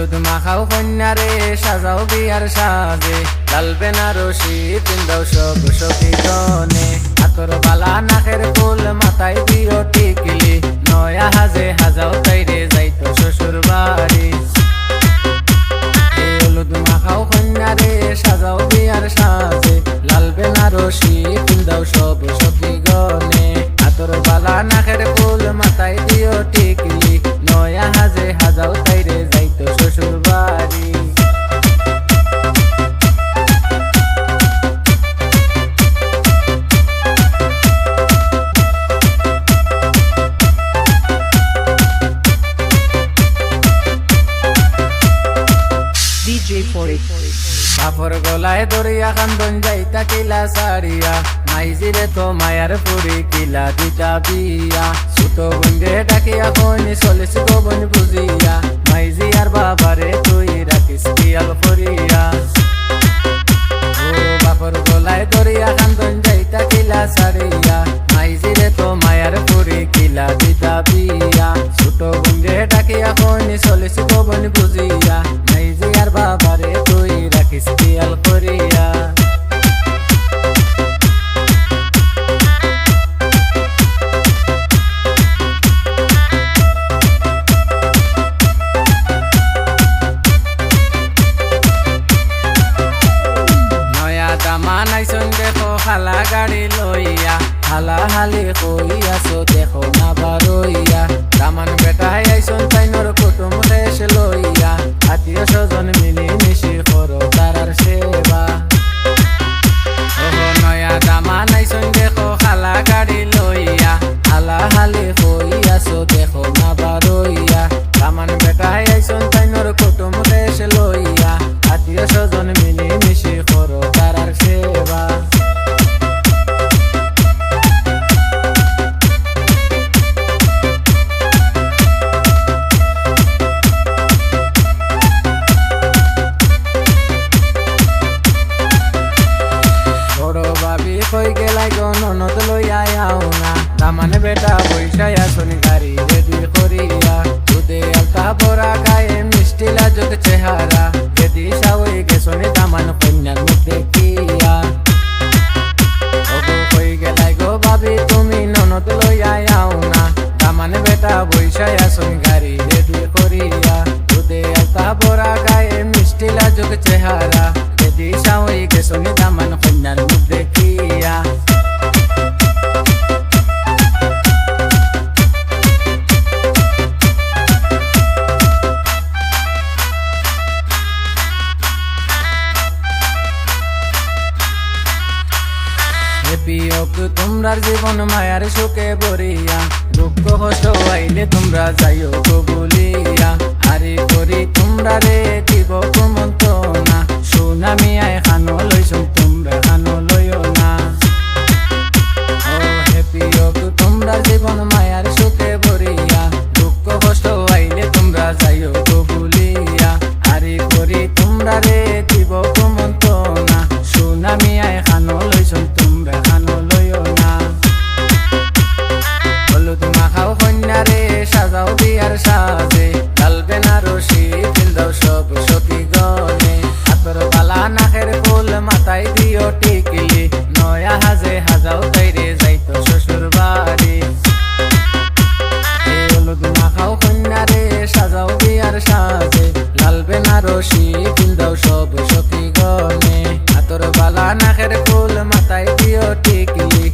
হলুদ মাখাও কন্যারে সাজাও বিয়ার সাজে, লাল বেনারসি পিন্দাও সব সখীগণে। হাতর বালা নাকের ফুল মাথায় দিও টিকলি, নয়া হাজে হাজাও তাইরে যাইতো শ্বশুর বাড়ি। হলুদ মাখাও কন্যারে সাজাও বিয়ার সাজে, লাল বেনারসি পিন্দাও সব সখীগণে। হাতর বালা নাকের ফুল মাথায় দিও টিকলি, নয়া হাজে হাজাও তাইরে যাইতো শ্বশুর বাড়ি। বাপর গলায় দরিয়া কান্দন যাইতা কিলা সারিয়া, মাইজিরে তো মায়ার পুরি কিলা দিতা বিয়া। ছোট বন্ধে ডাকিয়া কইনি চলিস গোবন বুঝিয়া, মাইজি আর বাবারে তুই রাখিস কিয়াল করিয়া। ও বাপর গলায় দরিয়া কান্দন যাইতা কিলা সারিয়া, মাইজিরে তো মায়ার পুরি কিলা দিতা বিয়া। ছোট বন্ধে ডাকিয়া কইনি চলিস গোবন বুঝিয়া, মাইজি আর বাবারে তুই রাখিস কিয়াল করিয়া। নাইছন দেখো খালা গাড়ি লইয়া, হালা হালি কইয়াছো দেখো না বারইয়া। দামান বেটাই আইছন তাইনর কুটুম দেশ লইয়া, আত্মীয় স্বজন মিলি মিশি করো তারার সেবা। ওহো নয়া দামান আইছন দেখো খালা গাড়ি লইয়া, হালা হালি কইয়াছো দেখো না বারইয়া। দামান বেটাই আইছন তাইনর কুটুম দেশ লইয়া, আত্মীয় স্বজন মিলি মিশি করো তারার সেবা। বড় ভাবি কই গেলাই গো ননদ লইয়া আও না, দামান বেটা বৈশাই আসুন গাড়ি রেডি করিয়া। দুধে আলতা বড়া গায়ে মিষ্টি লাজুক চেহারা, রেডি সাউই গেছনি দামান কন্যার মুখ দেখিয়া। ওগো কই গেলাই গো ভাবি তুমি ননদ লইয়া আও না, দামান বেটা বৈশাই আসুন গাড়ি রেডি করিয়া। দুধে আলতা বড়া গায়ে মিষ্টি লাজুক চেহারা, রেডি সাউই গেছনি দামান কন্যার মুখ দেখিয়া। বিয়োগ তোমরার জীবন মায়ার সুখে ভরিয়া, দুঃখ কষ্ট আইলে তোমরা যাইও গো বলিয়া। হারি করি তোমরা রে দিব কুমন্তনা, সুনামি আয় খানো লইছুন তোমরা খানো লইও না। ও হে বিয়োগ তোমরার জীবন মায়ার সুখে ভরিয়া, দুঃখ কষ্ট আইলে তোমরা যাইও গো বলিয়া। হারি করি তোমরা রে দিব কুমন্তনা, সুনামি আয় খানো লইছুন তোমরা খানো লইও না। হলুদ মাখাও কন্যারে সাজাও বিয়ার সাজে, লাল বেনারসি পিন্দাও সব সখীগণে। হাতর বালা নাকের ফুল মাথায় দিও টিকলি, নয়া হাজে হাজাও তাইরে যাইতো শ্বশুর বাড়ি। হলুদ মাখাও কন্যারে সাজাও বিয়ার সাজে, লাল বেনারসি পিন্দাও সব সখীগণে। হাতর বালা নাকের ফুল মাথায় দিও টিকলি,